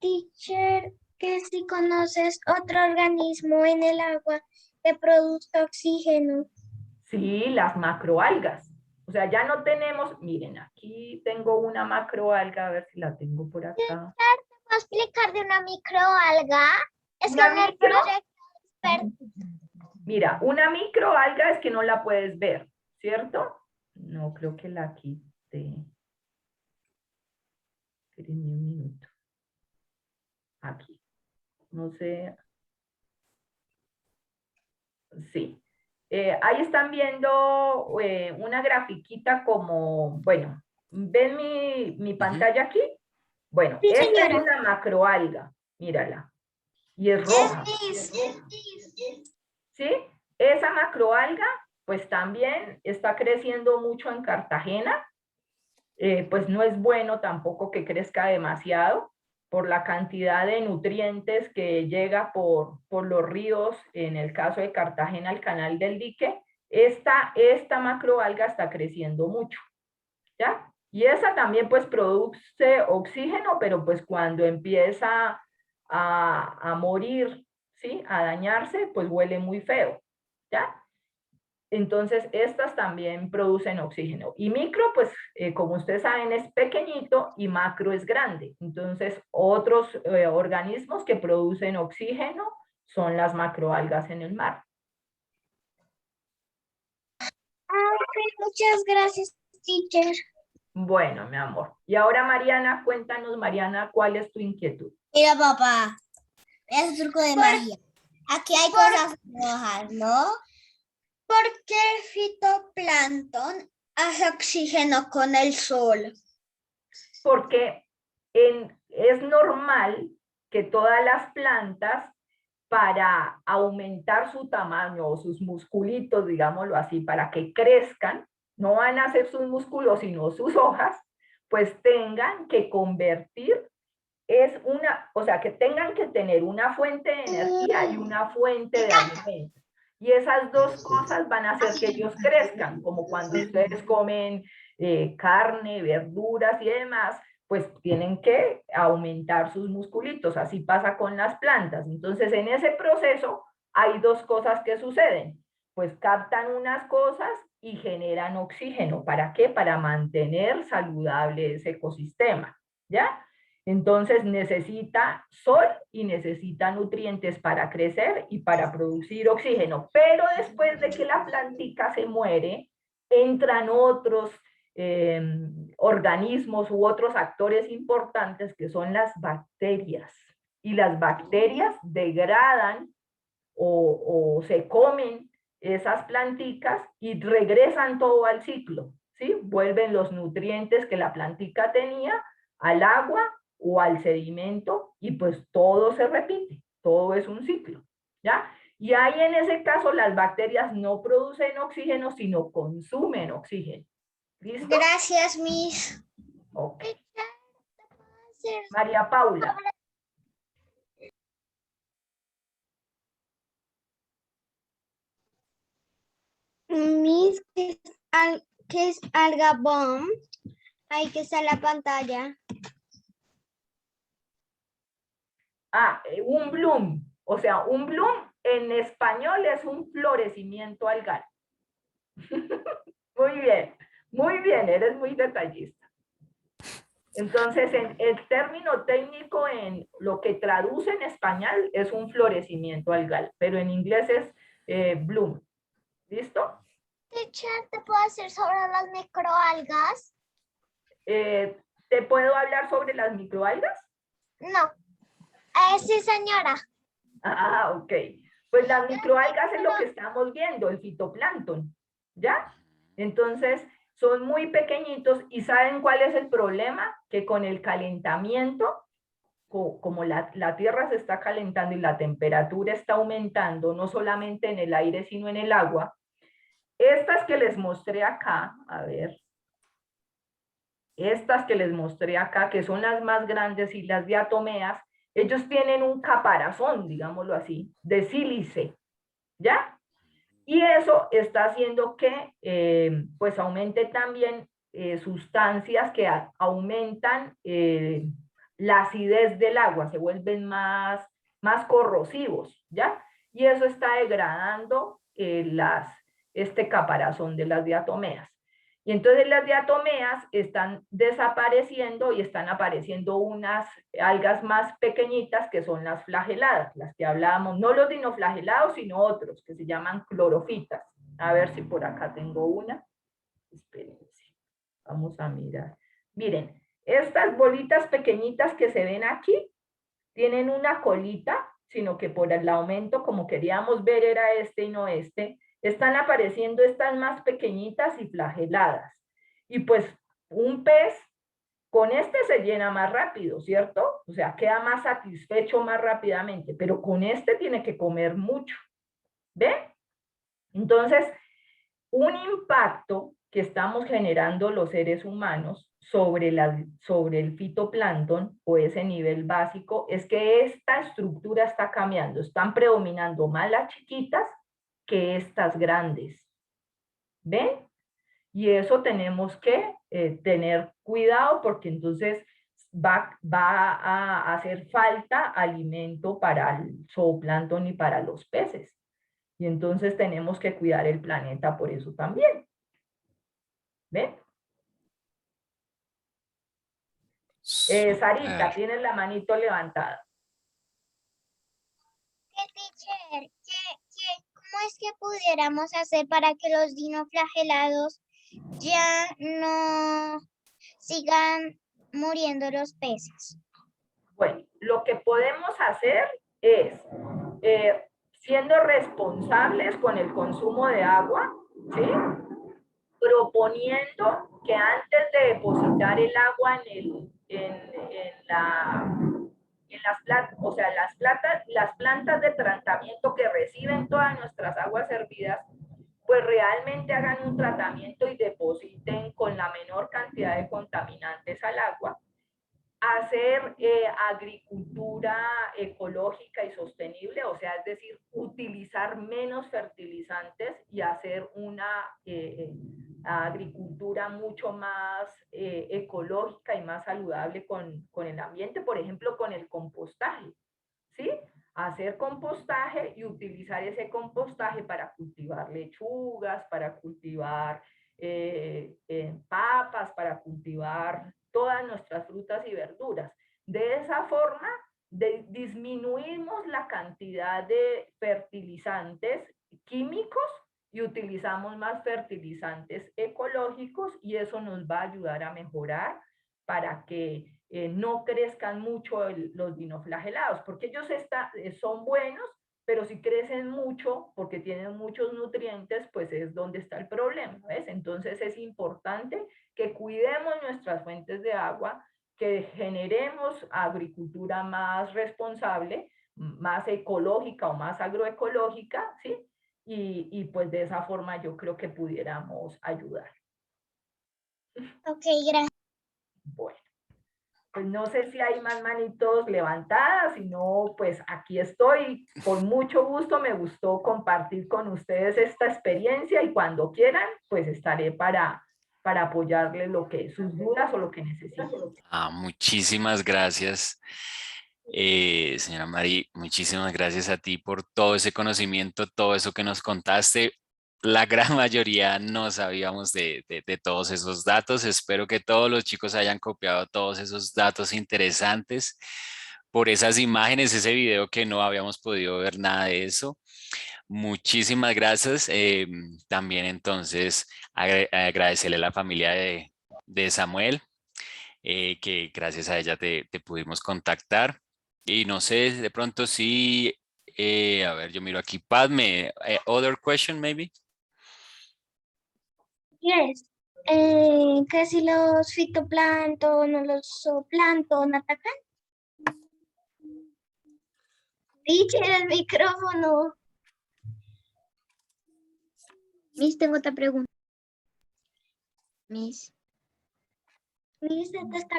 Teacher, que si conoces otro organismo en el agua que produzca oxígeno. Sí, las macroalgas. O sea, ya no tenemos, miren, aquí tengo una macroalga, a ver si la tengo por acá. ¿Puedo explicar de una microalga? Es que ¿Una en el micro? proyecto Mira, una microalga es que no la puedes ver, ¿cierto? No, creo que la quité. Espérenme un minuto. Aquí. No sé. Sí. Ahí están viendo una grafiquita como, bueno, ¿ven mi pantalla aquí? Bueno, Sí, esta es señora. una macroalga, mírala, y es roja, ¿sí? Esa macroalga, pues también está creciendo mucho en Cartagena, pues no es bueno tampoco que crezca demasiado por la cantidad de nutrientes que llega por los ríos, en el caso de Cartagena, el canal del dique. Esta macroalga está creciendo mucho, ¿ya? Y esa también pues produce oxígeno, pero pues cuando empieza a morir, ¿sí? A dañarse, pues huele muy feo, ¿ya? Entonces, estas también producen oxígeno. Y micro, pues, como ustedes saben, es pequeñito y macro es grande. Entonces, otros organismos que producen oxígeno son las macroalgas en el mar. Ok, muchas gracias, teacher. Bueno, mi amor. Y ahora, Mariana, cuéntanos, Mariana, ¿cuál es tu inquietud? Mira, papá, es un truco de magia. Aquí hay cosas rojas, ¿no? ¿Por qué el fitoplancton hace oxígeno con el sol? Porque es normal que todas las plantas, para aumentar su tamaño o sus musculitos, digámoslo así, para que crezcan, no van a hacer sus músculos, sino sus hojas, pues tengan que convertir, o sea, que tengan que tener una fuente de energía y una fuente de alimento. Y esas dos cosas van a hacer que ellos crezcan, como cuando ustedes comen carne, verduras y demás, pues tienen que aumentar sus musculitos. Así pasa con las plantas. Entonces, en ese proceso hay dos cosas que suceden. Pues captan unas cosas y generan oxígeno. ¿Para qué? Para mantener saludable ese ecosistema, ¿ya? Entonces necesita sol y necesita nutrientes para crecer y para producir oxígeno. Pero después de que la plantica se muere, entran otros organismos u otros actores importantes que son las bacterias. Y las bacterias degradan o se comen esas planticas y regresan todo al ciclo, ¿sí? Vuelven los nutrientes que la plantica tenía al agua o al sedimento y pues todo se repite, todo es un ciclo, ¿ya? Y ahí en ese caso las bacterias no producen oxígeno, sino consumen oxígeno. ¿Listo? Gracias, Miss. Ok. Hacer María Paula. Miss, ¿qué es alga bomb? Ahí que está la pantalla. Un bloom. O sea, un bloom en español es un florecimiento algal. Muy bien, eres muy detallista. Entonces, el término técnico en lo que traduce en español es un florecimiento algal, pero en inglés es bloom. ¿Listo? teacher, ¿te puedo hacer sobre las microalgas? ¿Te puedo hablar sobre las microalgas? No. Sí, señora. Ah, ok. Pues las microalgas es lo que estamos viendo, el fitoplancton, ¿ya? Entonces, son muy pequeñitos y ¿saben cuál es el problema? Que con el calentamiento, como la Tierra se está calentando y la temperatura está aumentando, no solamente en el aire, sino en el agua, estas que les mostré acá, a ver, estas que les mostré acá, que son las más grandes y las diatomeas, ellos tienen un caparazón, digámoslo así, de sílice, ¿ya? Y eso está haciendo que pues aumente también sustancias que aumentan la acidez del agua, se vuelven más corrosivos, ¿ya? Y eso está degradando este caparazón de las diatomeas. Y entonces las diatomeas están desapareciendo y están apareciendo unas algas más pequeñitas que son las flageladas, las que hablábamos, no los dinoflagelados, sino otros que se llaman clorofitas. A ver si por acá tengo una. Espérense, vamos a mirar. Miren, estas bolitas pequeñitas que se ven aquí tienen una colita, sino que por el aumento, como queríamos ver, era este y no este, están apareciendo estas más pequeñitas y flageladas. Y pues un pez con este se llena más rápido, ¿cierto? O sea, queda más satisfecho más rápidamente, pero con este tiene que comer mucho. ¿Ven? Entonces, un impacto que estamos generando los seres humanos sobre el fitoplancton o ese nivel básico es que esta estructura está cambiando, están predominando más las chiquitas que estas grandes. ¿Ven? Y eso tenemos que tener cuidado porque entonces va a hacer falta alimento para el zooplancton y para los peces. Y entonces tenemos que cuidar el planeta por eso también. ¿Ven? Sarita, tienes la manito levantada. Teacher, ¿cómo es que pudiéramos hacer para que los dinoflagelados ya no sigan muriendo los peces? Bueno, lo que podemos hacer es, siendo responsables con el consumo de agua, ¿sí? Proponiendo que antes de depositar el agua en las plantas, o sea, las plantas de tratamiento que reciben todas nuestras aguas hervidas, pues realmente hagan un tratamiento y depositen con la menor cantidad de contaminantes al agua. Hacer agricultura ecológica y sostenible, o sea, es decir, utilizar menos fertilizantes y hacer una agricultura mucho más ecológica y más saludable con el ambiente, por ejemplo, con el compostaje, ¿sí? Hacer compostaje y utilizar ese compostaje para cultivar lechugas, para cultivar papas, para cultivar todas nuestras frutas y verduras. De esa forma, disminuimos la cantidad de fertilizantes químicos y utilizamos más fertilizantes ecológicos y eso nos va a ayudar a mejorar para que no crezcan mucho los dinoflagelados, porque ellos son buenos, pero si crecen mucho, porque tienen muchos nutrientes, pues es donde está el problema, ¿ves? Entonces es importante que cuidemos nuestras fuentes de agua, que generemos agricultura más responsable, más ecológica o más agroecológica, ¿sí? Y pues de esa forma yo creo que pudiéramos ayudar. Ok, gracias. Bueno, pues no sé si hay más manitos levantadas, si no, pues aquí estoy. Con mucho gusto, me gustó compartir con ustedes esta experiencia y cuando quieran, pues estaré para apoyarles lo que sus dudas o lo que necesiten. Muchísimas gracias, señora Mari. Muchísimas gracias a ti por todo ese conocimiento, todo eso que nos contaste. La gran mayoría no sabíamos de todos esos datos. Espero que todos los chicos hayan copiado todos esos datos interesantes por esas imágenes, ese video que no habíamos podido ver nada de eso. Muchísimas gracias. También entonces agradecerle a la familia de Samuel, que gracias a ella te pudimos contactar. Y no sé, de pronto sí, a ver, yo miro aquí, Padme, other question maybe? Yes. Que si los fitoplancton o los zooplancton atacan. Teacher, el micrófono. Miss, tengo otra pregunta. Miss. Miss, se te está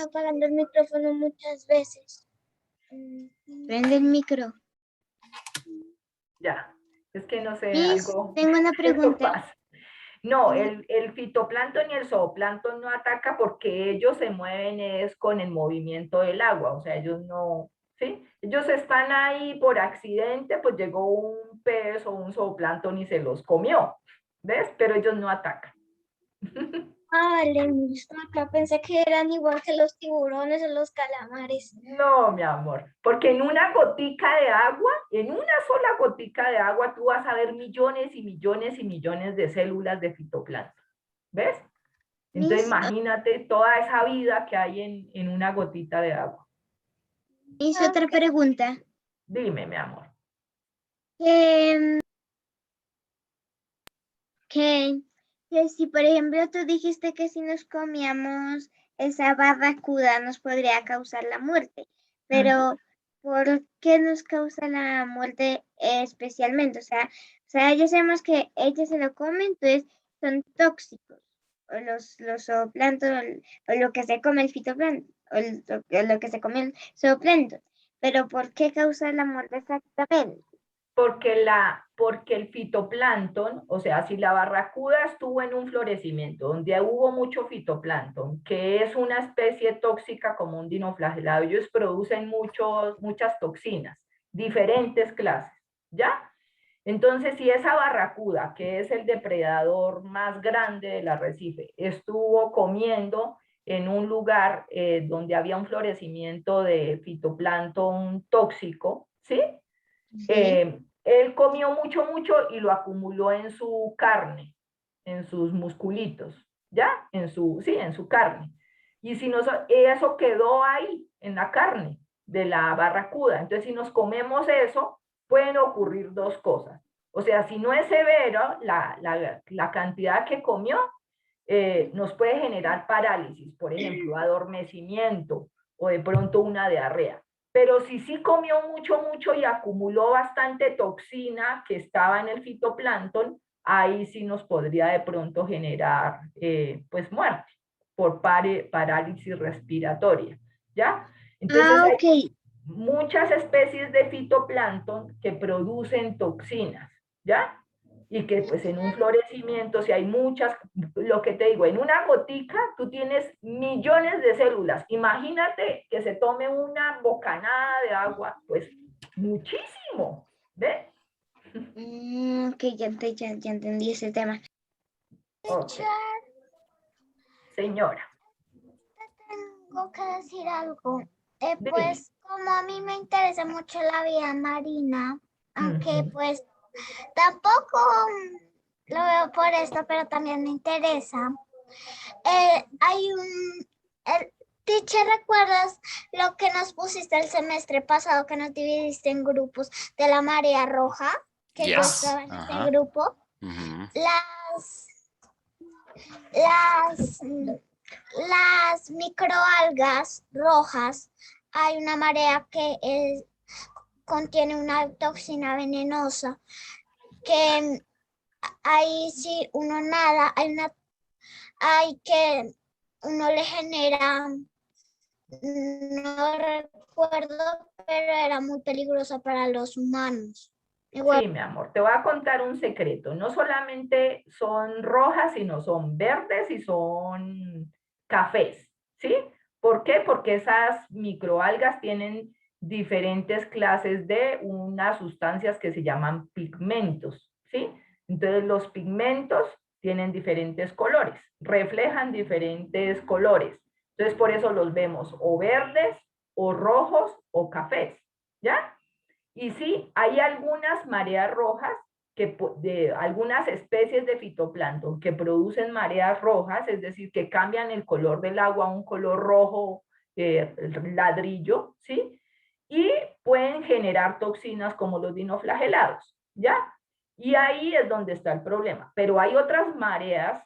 apagando el micrófono muchas veces. Prende el micro. Ya, es que no sé, Miss, algo. tengo una Esto pregunta. pasa. No, el fitoplancton y el zooplancton no ataca porque ellos se mueven es con el movimiento del agua, o sea, ellos no, ¿sí? Ellos están ahí por accidente, pues llegó un pez o un zooplancton y se los comió, ¿ves? Pero ellos no atacan. Vale, Miss, acá pensé que eran igual que los tiburones o los calamares. No, mi amor, porque en una gotica de agua, en una sola gotica de agua, tú vas a ver millones y millones y millones de células de fitoplancton, ¿ves? Entonces Miss, imagínate toda esa vida que hay en una gotita de agua. Miss, otra pregunta. Dime, mi amor. Que, que si, por ejemplo, tú dijiste que si nos comíamos esa barracuda nos podría causar la muerte, pero ¿por qué nos causa la muerte especialmente? O sea, ya sabemos que ellos se lo comen, entonces son tóxicos, o los zooplancton, o lo que se come el fitoplancton, o lo que se come el zooplancton, pero ¿por qué causa la muerte exactamente? Porque el fitoplancton, o sea, si la barracuda estuvo en un florecimiento donde hubo mucho fitoplancton, que es una especie tóxica como un dinoflagelado, ellos producen muchas toxinas, diferentes clases, ¿ya? Entonces, si esa barracuda, que es el depredador más grande del arrecife, estuvo comiendo en un lugar donde había un florecimiento de fitoplancton tóxico, ¿sí? Él comió mucho, mucho y lo acumuló en su carne, en sus musculitos, ¿ya? En su carne. Y si eso quedó ahí, en la carne de la barracuda. Entonces, si nos comemos eso, pueden ocurrir dos cosas. O sea, si no es severo la cantidad que comió, nos puede generar parálisis, por ejemplo, adormecimiento o de pronto una diarrea. Pero si sí comió mucho, mucho y acumuló bastante toxina que estaba en el fitoplancton, ahí sí nos podría de pronto generar pues muerte por parálisis respiratoria, ¿ya? Entonces Ah, ok. hay muchas especies de fitoplancton que producen toxinas, ¿ya? Y que pues en un florecimiento, si hay muchas, lo que te digo, en una gotica tú tienes millones de células. Imagínate que se tome una bocanada de agua, pues muchísimo, ¿ves? Ok, ya entendí ese tema. Okay. Señora. Tengo que decir algo. Dime. Pues como a mí me interesa mucho la vida marina, aunque pues tampoco lo veo por esto, pero también me interesa. Hay teacher, ¿recuerdas lo que nos pusiste el semestre pasado, que nos dividiste en grupos de la marea roja? Que yo Yes. estaba en Ajá. ese grupo. Ujú. Las las microalgas rojas, hay una marea que contiene una toxina venenosa que ahí si uno nada, hay que uno le genera, no recuerdo, pero era muy peligrosa para los humanos. Igual, Sí, mi amor, te voy a contar un secreto. No solamente son rojas, sino son verdes y son cafés, ¿sí? ¿Por qué? Porque esas microalgas tienen diferentes clases de unas sustancias que se llaman pigmentos, ¿sí? Entonces los pigmentos tienen diferentes colores, reflejan diferentes colores. Entonces por eso los vemos o verdes, o rojos, o cafés, ¿ya? Y sí, hay algunas mareas rojas, de algunas especies de fitoplancton que producen mareas rojas, es decir, que cambian el color del agua a un color rojo ladrillo, ¿sí? Y pueden generar toxinas como los dinoflagelados, ¿ya? Y ahí es donde está el problema. Pero hay otras mareas,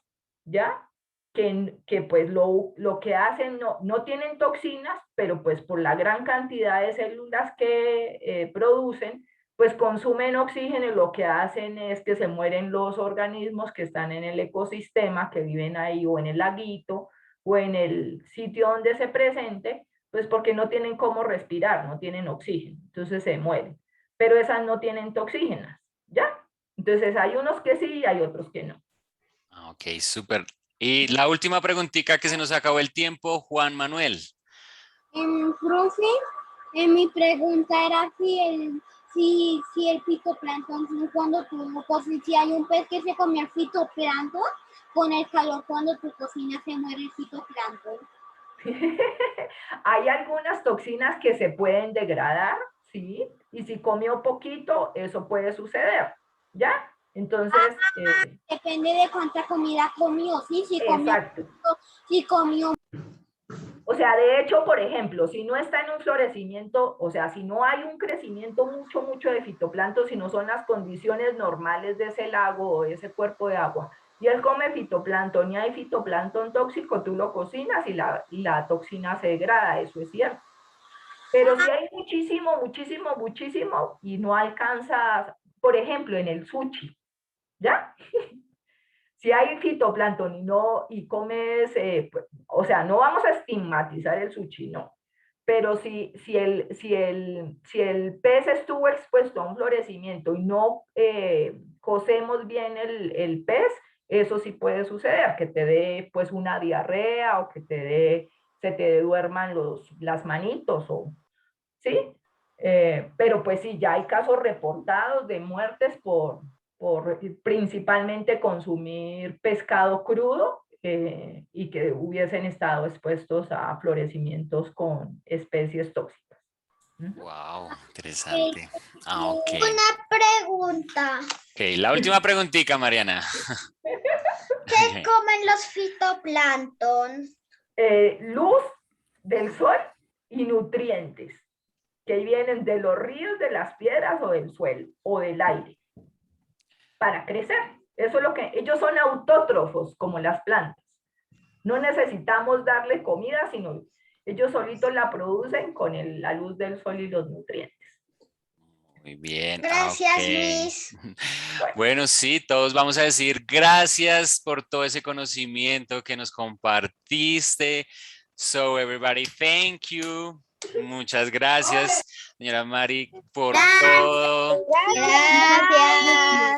¿ya? Que pues lo que hacen no tienen toxinas, pero pues por la gran cantidad de células que producen, pues consumen oxígeno y lo que hacen es que se mueren los organismos que están en el ecosistema, que viven ahí o en el laguito o en el sitio donde se presente, pues porque no tienen cómo respirar, no tienen oxígeno, entonces se mueren. Pero esas no tienen toxinas, ¿ya? Entonces hay unos que sí y hay otros que no. Ok, súper. Y la última preguntita que se nos acabó el tiempo, Juan Manuel. Profe, mi pregunta era si el fitoplancton, cuando tú cocinas, si hay un pez que se come el fitoplancton, con el calor cuando tú cocinas se muere el fitoplancton. Hay algunas toxinas que se pueden degradar, ¿sí? Y si comió poquito, eso puede suceder, ¿ya? Entonces... Depende de cuánta comida comió, ¿sí? Exacto. Si comió. O sea, de hecho, por ejemplo, si no está en un florecimiento, o sea, si no hay un crecimiento mucho de fitoplancton, si no son las condiciones normales de ese lago o de ese cuerpo de agua, y él come fitoplancton y hay fitoplancton tóxico, tú lo cocinas y la toxina se degrada, eso es cierto. Pero si hay muchísimo y no alcanzas, por ejemplo, en el sushi, ¿ya? Si hay fitoplancton y comes, pues, o sea, no vamos a estigmatizar el sushi, no. Pero si el pez estuvo expuesto a un florecimiento y no cocemos bien el pez, eso sí puede suceder, que te dé pues una diarrea o que se te duerman las manitos, ¿sí? Pero pues sí, ya hay casos reportados de muertes por principalmente consumir pescado crudo y que hubiesen estado expuestos a florecimientos con especies tóxicas. Wow, interesante. Ok. una pregunta. Ok, la última preguntita, Mariana. ¿Qué comen los fitoplancton? Luz del sol y nutrientes que vienen de los ríos, de las piedras o del suelo o del aire para crecer. Eso es lo que ellos son autótrofos como las plantas. No necesitamos darle comida, sino ellos solitos la producen con la luz del sol y los nutrientes. Muy bien. Gracias, Ok. Luis. Bueno, sí, todos vamos a decir gracias por todo ese conocimiento que nos compartiste. So, everybody, thank you. Muchas gracias, señora Mari, por todo. Gracias.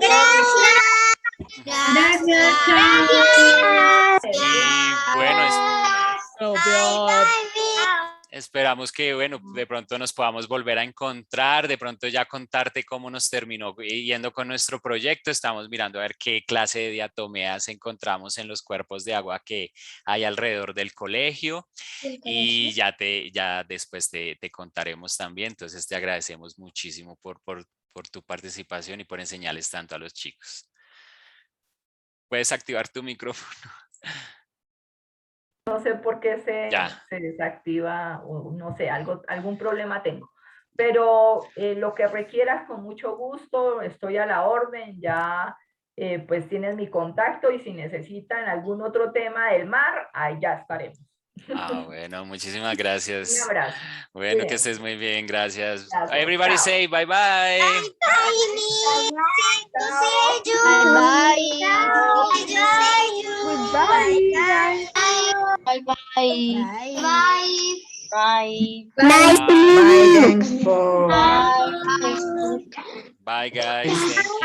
Gracias, Y bueno, esperamos que, bueno, de pronto nos podamos volver a encontrar, de pronto ya contarte cómo nos terminó yendo con nuestro proyecto. Estamos mirando a ver qué clase de diatomeas encontramos en los cuerpos de agua que hay alrededor del colegio y ya después te contaremos también. Entonces te agradecemos muchísimo por tu participación y por enseñarles tanto a los chicos. Puedes activar tu micrófono. No sé por qué Ya. se desactiva o no sé, algún problema tengo. Pero lo que requieras con mucho gusto, estoy a la orden, ya pues tienen mi contacto y si necesitan algún otro tema del mar, ahí ya estaremos. Ah, bueno, muchísimas Un gracias. abrazo. Bueno, que Cuídense. estés muy bien, gracias. Gracias, Everybody chao. say bye bye. Bye, thanks for. Bye guys, thank you.